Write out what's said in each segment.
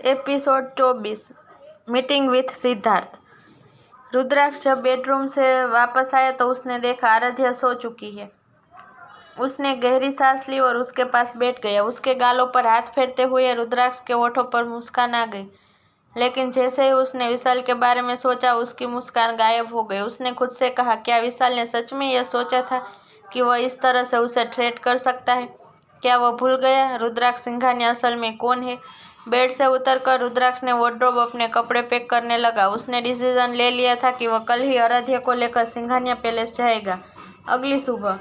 Episode 24 meeting with Siddharth. Rudraksh जब bedroom से वापस आया तो उसने देखा आराध्या सो चुकी है। उसने गहरी सांस ली और उसके पास बैठ गया। उसके गालों पर हाथ फेरते हुए रुद्राक्ष के होठों पर मुस्कान आ गई, लेकिन जैसे ही उसने विशाल के बारे में सोचा उसकी मुस्कान गायब हो गई। उसने खुद से कहा, क्या विशाल ने सच में यह सोचा था कि वह इस तरह से उसे थ्रेट कर सकता है? क्या वह भूल गया रुद्राक्ष सिंघानिया असल में कौन है? बेड से उतरकर रुद्राक्ष ने वार्डरोब अपने कपड़े पैक करने लगा। उसने डिसीजन ले लिया था कि वह कल ही आराध्या को लेकर सिंघानिया पैलेस जाएगा। अगली सुबह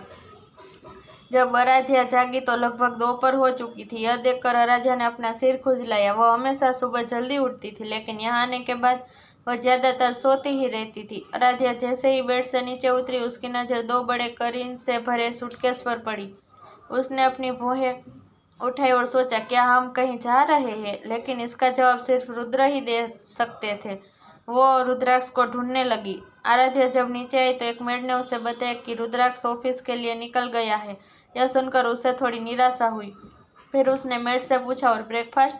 जब आराध्या जागी तो लगभग दोपहर हो चुकी थी। यह देखकर आराध्या ने अपना सिर खुजलाया। वह हमेशा सुबह जल्दी उठती थी, लेकिन यहाँ आने के बाद वह ज्यादातर सोती ही रहती थी। आराध्या जैसे ही बेड से नीचे उतरी, उसकी नज़र दो बड़े करीन से भरे सूटकेस पर पड़ी। उसने अपनी भौहें उठाई और सोचा, क्या हम कहीं जा रहे हैं? लेकिन इसका जवाब सिर्फ रुद्र ही दे सकते थे। वो रुद्राक्ष को ढूंढने लगी। आराध्या जब नीचे आई तो एक मेड ने उसे बताया कि रुद्राक्ष ऑफिस के लिए निकल गया है। यह सुनकर उसे थोड़ी निराशा हुई। फिर उसने मेड से पूछा, और ब्रेकफास्ट?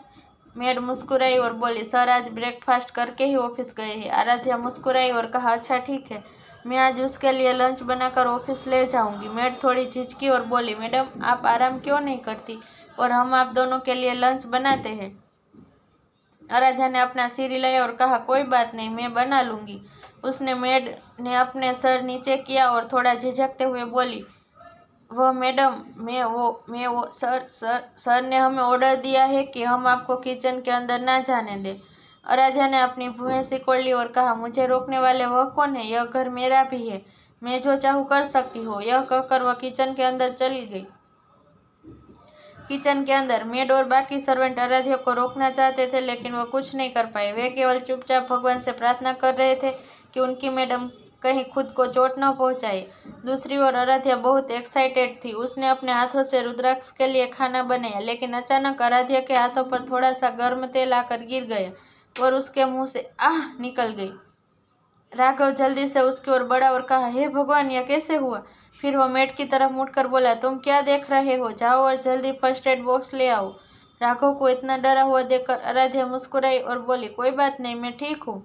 मेड मुस्कुराई और बोली, सर आज ब्रेकफास्ट करके ही ऑफिस गए हैं। आराध्या मुस्कुराई और कहा, अच्छा ठीक है, मैं आज उसके लिए लंच बनाकर ऑफिस ले जाऊंगी। मेड थोड़ी झिझकी और बोली, मैडम आप आराम क्यों नहीं करती और हम आप दोनों के लिए लंच बनाते हैं। आराध्या ने अपना सिर हिलाया और कहा, कोई बात नहीं, मैं बना लूंगी। उसने मेड ने अपने सर नीचे किया और थोड़ा झिझकते हुए बोली, वह मैडम मैं वो सर ने हमें ऑर्डर दिया है कि हम आपको किचन के अंदर ना जाने दें। आराध्या ने अपनी भुएं सिकोड़ ली और कहा, मुझे रोकने वाले वह कौन है? यह घर मेरा भी है, मैं जो चाहूँ कर सकती हूँ। यह कहकर वह किचन के अंदर चली गई। किचन के अंदर मेड और बाकी सर्वेंट आराध्या को रोकना चाहते थे, लेकिन वह कुछ नहीं कर पाए। वे केवल चुपचाप भगवान से प्रार्थना कर रहे थे कि उनकी मैडम कहीं खुद को चोट न पहुंचाए। दूसरी ओर आराध्या बहुत एक्साइटेड थी। उसने अपने हाथों से रुद्राक्ष के लिए खाना बनाया, लेकिन अचानक आराध्या के हाथों पर थोड़ा सा गर्म तेल आकर गिर गया और उसके मुंह से आह निकल गई। राघव जल्दी से उसकी ओर बढ़ा और कहा, हे भगवान, यह कैसे हुआ? फिर वह मेड की तरफ मुड़कर बोला, तुम क्या देख रहे हो? जाओ और जल्दी फर्स्ट एड बॉक्स ले आओ। राघव को इतना डरा हुआ देखकर आराध्या मुस्कुराई और बोली, कोई बात नहीं, मैं ठीक हूँ।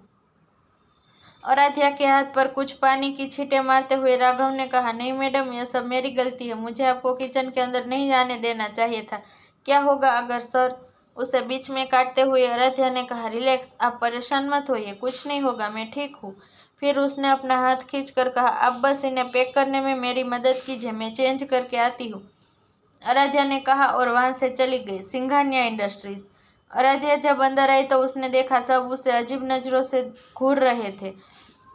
आराध्या के हाथ पर कुछ पानी की छींटे मारते हुए राघव ने कहा, नहीं मैडम, यह सब मेरी गलती है। मुझे आपको किचन के अंदर नहीं जाने देना चाहिए था। क्या होगा अगर सर? उसे बीच में काटते हुए आराध्या ने कहा, रिलैक्स, आप परेशान मत होइए, कुछ नहीं होगा, मैं ठीक हूँ। फिर उसने अपना हाथ खींचकर कहा, आप बस इन्हें पैक करने में मेरी मदद कीजिए, मैं चेंज करके आती हूँ। आराध्या ने कहा और वहां से चली गई। सिंघानिया इंडस्ट्रीज। आराध्या जब अंदर आई तो उसने देखा सब उसे अजीब नजरों से घूर रहे थे।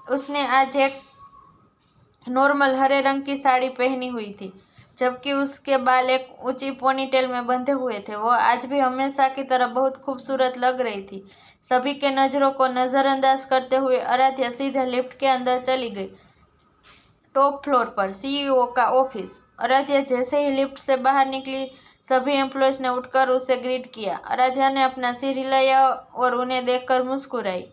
उसने आज एक नॉर्मल हरे रंग की साड़ी पहनी हुई थी, जबकि उसके बाल एक ऊंची पोनीटेल में बंधे हुए थे। वो आज भी हमेशा की तरह बहुत खूबसूरत लग रही थी। सभी के नज़रों को नज़रअंदाज करते हुए आराध्या सीधे लिफ्ट के अंदर चली गई। टॉप फ्लोर पर सीईओ का ऑफिस। आराध्या जैसे ही लिफ्ट से बाहर निकली, सभी एम्प्लॉयज ने उठकर उसे ग्रीट किया। आराध्या ने अपना सिर हिलाया और उन्हें देखकर मुस्कुराई।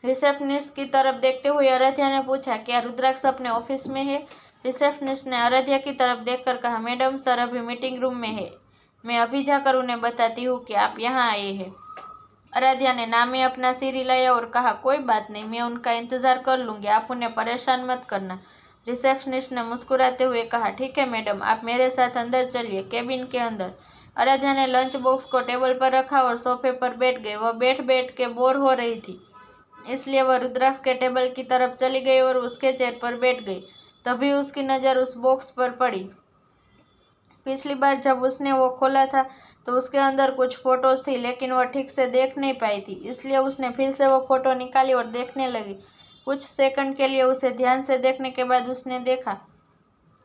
रिसेप्शनिस्ट की तरफ देखते हुए आराध्या ने पूछा, क्या रुद्राक्ष अपने ऑफिस में है? रिसेप्शनिस्ट ने आराध्या की तरफ देखकर कहा, मैडम सर अभी मीटिंग रूम में है, मैं अभी जाकर उन्हें बताती हूँ कि आप यहाँ आए हैं। आराध्या ने नामे अपना सिर हिलाया और कहा, कोई बात नहीं, मैं उनका इंतजार कर लूँगी, आप उन्हें परेशान मत करना। रिसेप्शनिस्ट ने मुस्कुराते हुए कहा, ठीक है मैडम, आप मेरे साथ अंदर चलिए। केबिन के अंदर आराध्या ने लंच बॉक्स को टेबल पर रखा और सोफे पर बैठ गई। वह बैठ बैठ के बोर हो रही थी, इसलिए वह रुद्राक्ष के टेबल की तरफ चली गई और उसके चेयर पर बैठ गई। तभी उसकी नज़र उस बॉक्स पर पड़ी। पिछली बार जब उसने वो खोला था तो उसके अंदर कुछ फोटोज थी, लेकिन वह ठीक से देख नहीं पाई थी, इसलिए उसने फिर से वो फोटो निकाली और देखने लगी। कुछ सेकंड के लिए उसे ध्यान से देखने के बाद उसने देखा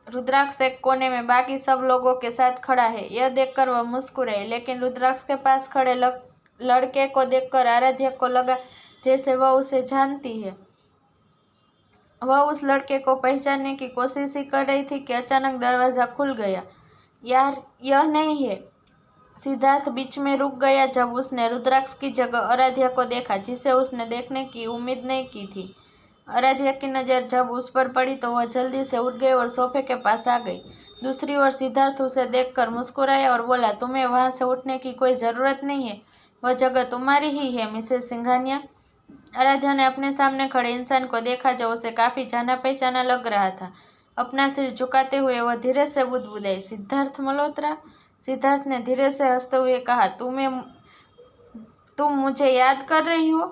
रुद्राक्ष एक कोने में बाकी सब लोगों के साथ खड़ा है। यह देखकर वह मुस्कुराई, लेकिन रुद्राक्ष के पास खड़े लड़के को देखकर आराध्या को लगा जैसे वह उसे जानती है। वह उस लड़के को पहचानने की कोशिश ही कर रही थी कि अचानक दरवाज़ा खुल गया। यार, यह नहीं है। सिद्धार्थ बीच में रुक गया जब उसने रुद्राक्ष की जगह आराध्या को देखा, जिसे उसने देखने की उम्मीद नहीं की थी। आराध्या की नज़र जब उस पर पड़ी तो वह जल्दी से उठ गई और सोफे के पास आ गई। दूसरी ओर सिद्धार्थ उसे देखकर मुस्कुराया और बोला, तुम्हें वहाँ से उठने की कोई ज़रूरत नहीं है, वह जगह तुम्हारी ही है मिसेस सिंघानिया। आराध्या ने अपने सामने खड़े इंसान को देखा जो उसे काफी जाना पहचाना लग रहा था। अपना सिर झुकाते हुए वह धीरे से बुदबुदाई, सिद्धार्थ मल्होत्रा। सिद्धार्थ ने धीरे से हंसते हुए कहा, तुम मुझे याद कर रही हो?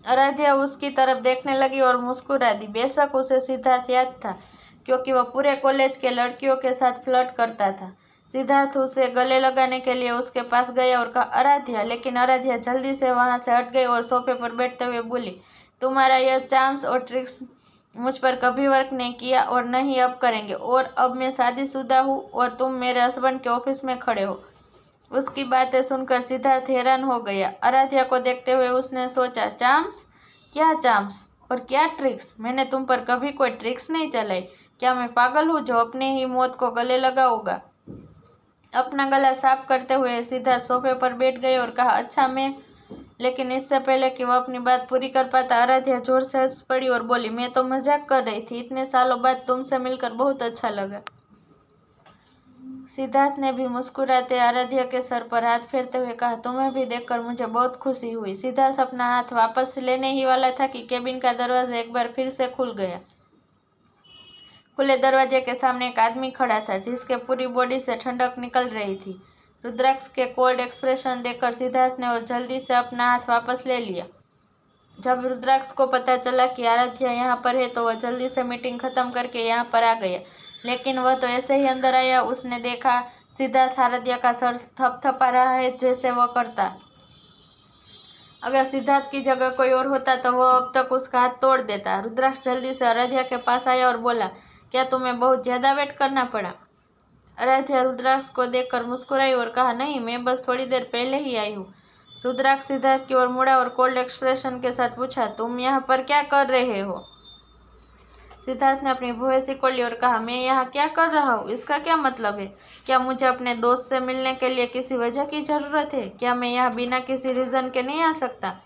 आराध्या उसकी तरफ देखने लगी और मुस्कुरा दी। बेशक उसे सिद्धार्थ याद था, क्योंकि वह पूरे कॉलेज के लड़कियों के साथ फ्लर्ट करता था। सिद्धार्थ उसे गले लगाने के लिए उसके पास गया और कहा, आराध्या। लेकिन आराध्या जल्दी से वहां से हट गई और सोफे पर बैठते हुए बोली, तुम्हारा यह चार्म्स और ट्रिक्स मुझ पर कभी वर्क नहीं किया और न ही अब करेंगे। और अब मैं शादीशुदा हूँ और तुम मेरे हस्बैंड के ऑफिस में खड़े हो। उसकी बातें सुनकर सिद्धार्थ हैरान हो गया। आराध्या को देखते हुए उसने सोचा, चार्म्स? क्या चार्म्स और क्या ट्रिक्स? मैंने तुम पर कभी कोई ट्रिक्स नहीं चलाई। क्या मैं पागल हूँ जो अपने ही मौत को गले लगाऊंगा? अपना गला साफ करते हुए सिद्धार्थ सोफे पर बैठ गए और कहा, अच्छा मैं। लेकिन इससे पहले कि वह अपनी बात पूरी कर पाता, आराध्या जोर से हंस पड़ी और बोली, मैं तो मजाक कर रही थी। इतने सालों बाद तुमसे मिलकर बहुत अच्छा लगा। सिद्धार्थ ने भी मुस्कुराते आराध्या के सर पर हाथ फेरते हुए कहा, तुम्हें भी देखकर मुझे बहुत खुशी हुई। सिद्धार्थ अपना हाथ वापस लेने ही वाला था कि केबिन का दरवाजा एक बार फिर से खुल गया। खुले दरवाजे के सामने एक आदमी खड़ा था, जिसके पूरी बॉडी से ठंडक निकल रही थी। रुद्राक्ष के कोल्ड एक्सप्रेशन देखकर सिद्धार्थ ने और जल्दी से अपना हाथ वापस ले लिया। जब रुद्राक्ष को पता चला कि आराध्या यहाँ पर है तो वह जल्दी से मीटिंग खत्म करके यहाँ पर आ गया। लेकिन वह तो ऐसे ही अंदर आया, उसने देखा सिद्धार्थ आराध्या का सर थपथपा रहा है जैसे वह करता। अगर सिद्धार्थ की जगह कोई और होता तो वह अब तक उसका हाथ तोड़ देता। रुद्राक्ष जल्दी से आराध्या के पास आया और बोला, क्या तुम्हें बहुत ज्यादा वेट करना पड़ा? आराध्या रुद्राक्ष को देखकर मुस्कुराई और कहा, नहीं, मैं बस थोड़ी देर पहले ही आई हूँ। रुद्राक्ष सिद्धार्थ की ओर मुड़ा और कोल्ड एक्सप्रेशन के साथ पूछा, तुम यहाँ पर क्या कर रहे हो? सिद्धार्थ ने अपनी भुएं सिकोड़ ली और कहा, मैं यहाँ क्या कर रहा हूँ? इसका क्या मतलब है? क्या मुझे अपने दोस्त से मिलने के लिए किसी वजह की जरूरत है? क्या मैं यहाँ बिना किसी रीजन के नहीं आ सकता?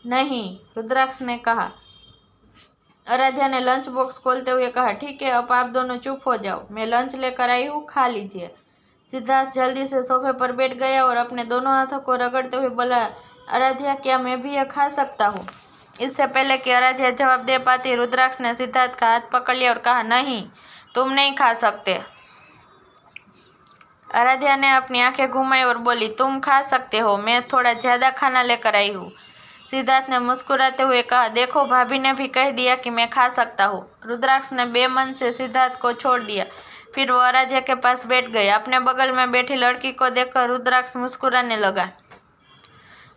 नहीं, रुद्राक्ष ने कहा। आराध्या ने लंच बॉक्स खोलते हुए कहा, ठीक है, अब आप दोनों चुप हो जाओ, मैं लंच लेकर आई हूँ, खा लीजिए। सिद्धार्थ जल्दी से सोफे पर बैठ गया और अपने दोनों हाथों को रगड़ते हुए बोला, आराध्या, क्या मैं भी यह खा सकता हूँ? इससे पहले कि आराध्या जवाब दे पाती, रुद्राक्ष ने सिद्धार्थ का हाथ पकड़ लिया और कहा, नहीं, तुम नहीं खा सकते। आराध्या ने अपनी आंखें घुमाई और बोली, तुम खा सकते हो, मैं थोड़ा ज्यादा खाना लेकर आई हूँ। सिद्धार्थ ने मुस्कुराते हुए कहा, देखो, भाभी ने भी कह दिया कि मैं खा सकता हूँ। रुद्राक्ष ने बेमन से सिद्धार्थ को छोड़ दिया। फिर वो आराध्या के पास बैठ गया। अपने बगल में बैठी लड़की को देखकर रुद्राक्ष मुस्कुराने लगा।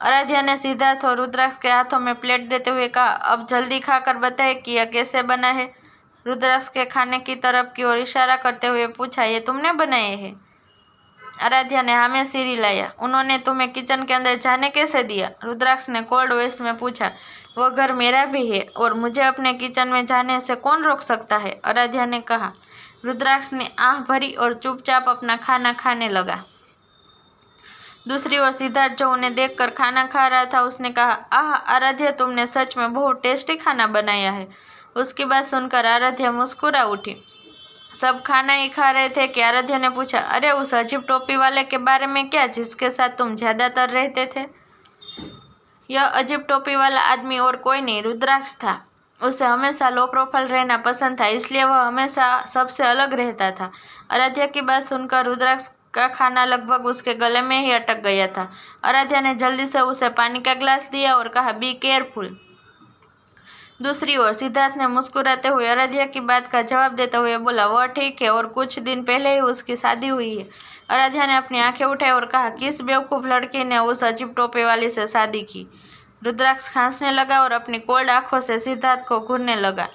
आराध्या ने सिद्धार्थ और रुद्राक्ष के हाथों में प्लेट देते हुए कहा, अब जल्दी खाकर बताए कि यह कैसे बना है। रुद्राक्ष के खाने की तरफ की ओर इशारा करते हुए पूछा, ये तुमने बनाए हैं? आराध्या ने हाँ में सिर हिलाया। उन्होंने तुम्हें किचन के अंदर जाने कैसे दिया? रुद्राक्ष ने कोल्ड वॉइस में पूछा। वह घर मेरा भी है और मुझे अपने किचन में जाने से कौन रोक सकता है? आराध्या ने कहा। रुद्राक्ष ने आह भरी और चुपचाप अपना खाना खाने लगा। दूसरी ओर सिद्धार्थ जो उन्हें देखकर खाना खा रहा था, उसने कहा, आह आराध्या, तुमने सच में बहुत टेस्टी खाना बनाया है। उसकी बात सुनकर आराध्या मुस्कुरा उठी। सब खाना ही खा रहे थे कि आराध्या ने पूछा, अरे उस अजीब टोपी वाले के बारे में क्या, जिसके साथ तुम ज्यादातर रहते थे? यह अजीब टोपी वाला आदमी और कोई नहीं, रुद्राक्ष था। उसे हमेशा लो प्रोफाइल रहना पसंद था, इसलिए वह हमेशा सबसे अलग रहता था। आराध्या की बात सुनकर रुद्राक्ष का खाना लगभग उसके गले में ही अटक गया था। आराध्या ने जल्दी से उसे पानी का ग्लास दिया और कहा, बी केयरफुल। दूसरी ओर सिद्धार्थ ने मुस्कुराते हुए आराध्या की बात का जवाब देते हुए बोला, वह ठीक है और कुछ दिन पहले ही उसकी शादी हुई है। आराध्या ने अपनी आंखें उठाई और कहा, किस बेवकूफ लड़की ने उस अजीब टोपी वाली से शादी की? रुद्राक्ष खांसने लगा और अपनी कोल्ड आंखों से सिद्धार्थ को घूरने लगा।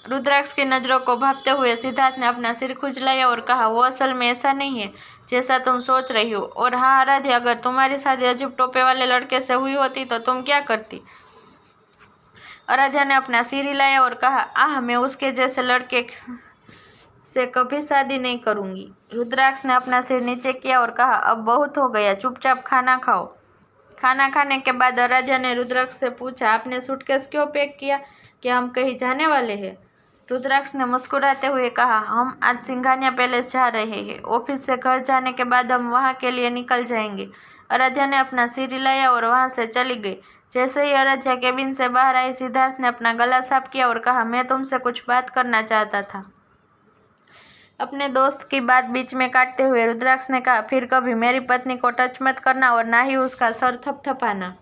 रुद्राक्ष की नजरों को भांपते हुए सिद्धार्थ ने अपना सिर खुजलाया और कहा, वो असल में ऐसा नहीं है जैसा तुम सोच रही हो। और हाँ आराध्या, अगर तुम्हारी शादी अजीब टोपे वाले लड़के से हुई होती तो तुम क्या करती? आराध्या ने अपना सिर हिलाया और कहा, आह, मैं उसके जैसे लड़के से कभी शादी नहीं करूंगी। रुद्राक्ष ने अपना सिर नीचे किया और कहा, अब बहुत हो गया, चुपचाप खाना खाओ। खाना खाने के बाद आराध्या ने रुद्राक्ष से पूछा, आपने सूटकेस क्यों पैक किया? क्या हम कहीं जाने वाले हैं? रुद्राक्ष ने मुस्कुराते हुए कहा, हम आज सिंघानिया पैलेस जा रहे हैं। ऑफिस से घर जाने के बाद हम वहाँ के लिए निकल जाएंगे। आराध्या ने अपना सिर हिलाया और वहां से चली गई। जैसे ही आराध्या केबिन से बाहर आई, सिद्धार्थ ने अपना गला साफ किया और कहा, मैं तुमसे कुछ बात करना चाहता था। अपने दोस्त की बात बीच में काटते हुए रुद्राक्ष ने कहा, फिर कभी मेरी पत्नी को टच मत करना और ना ही उसका सर थपथपाना।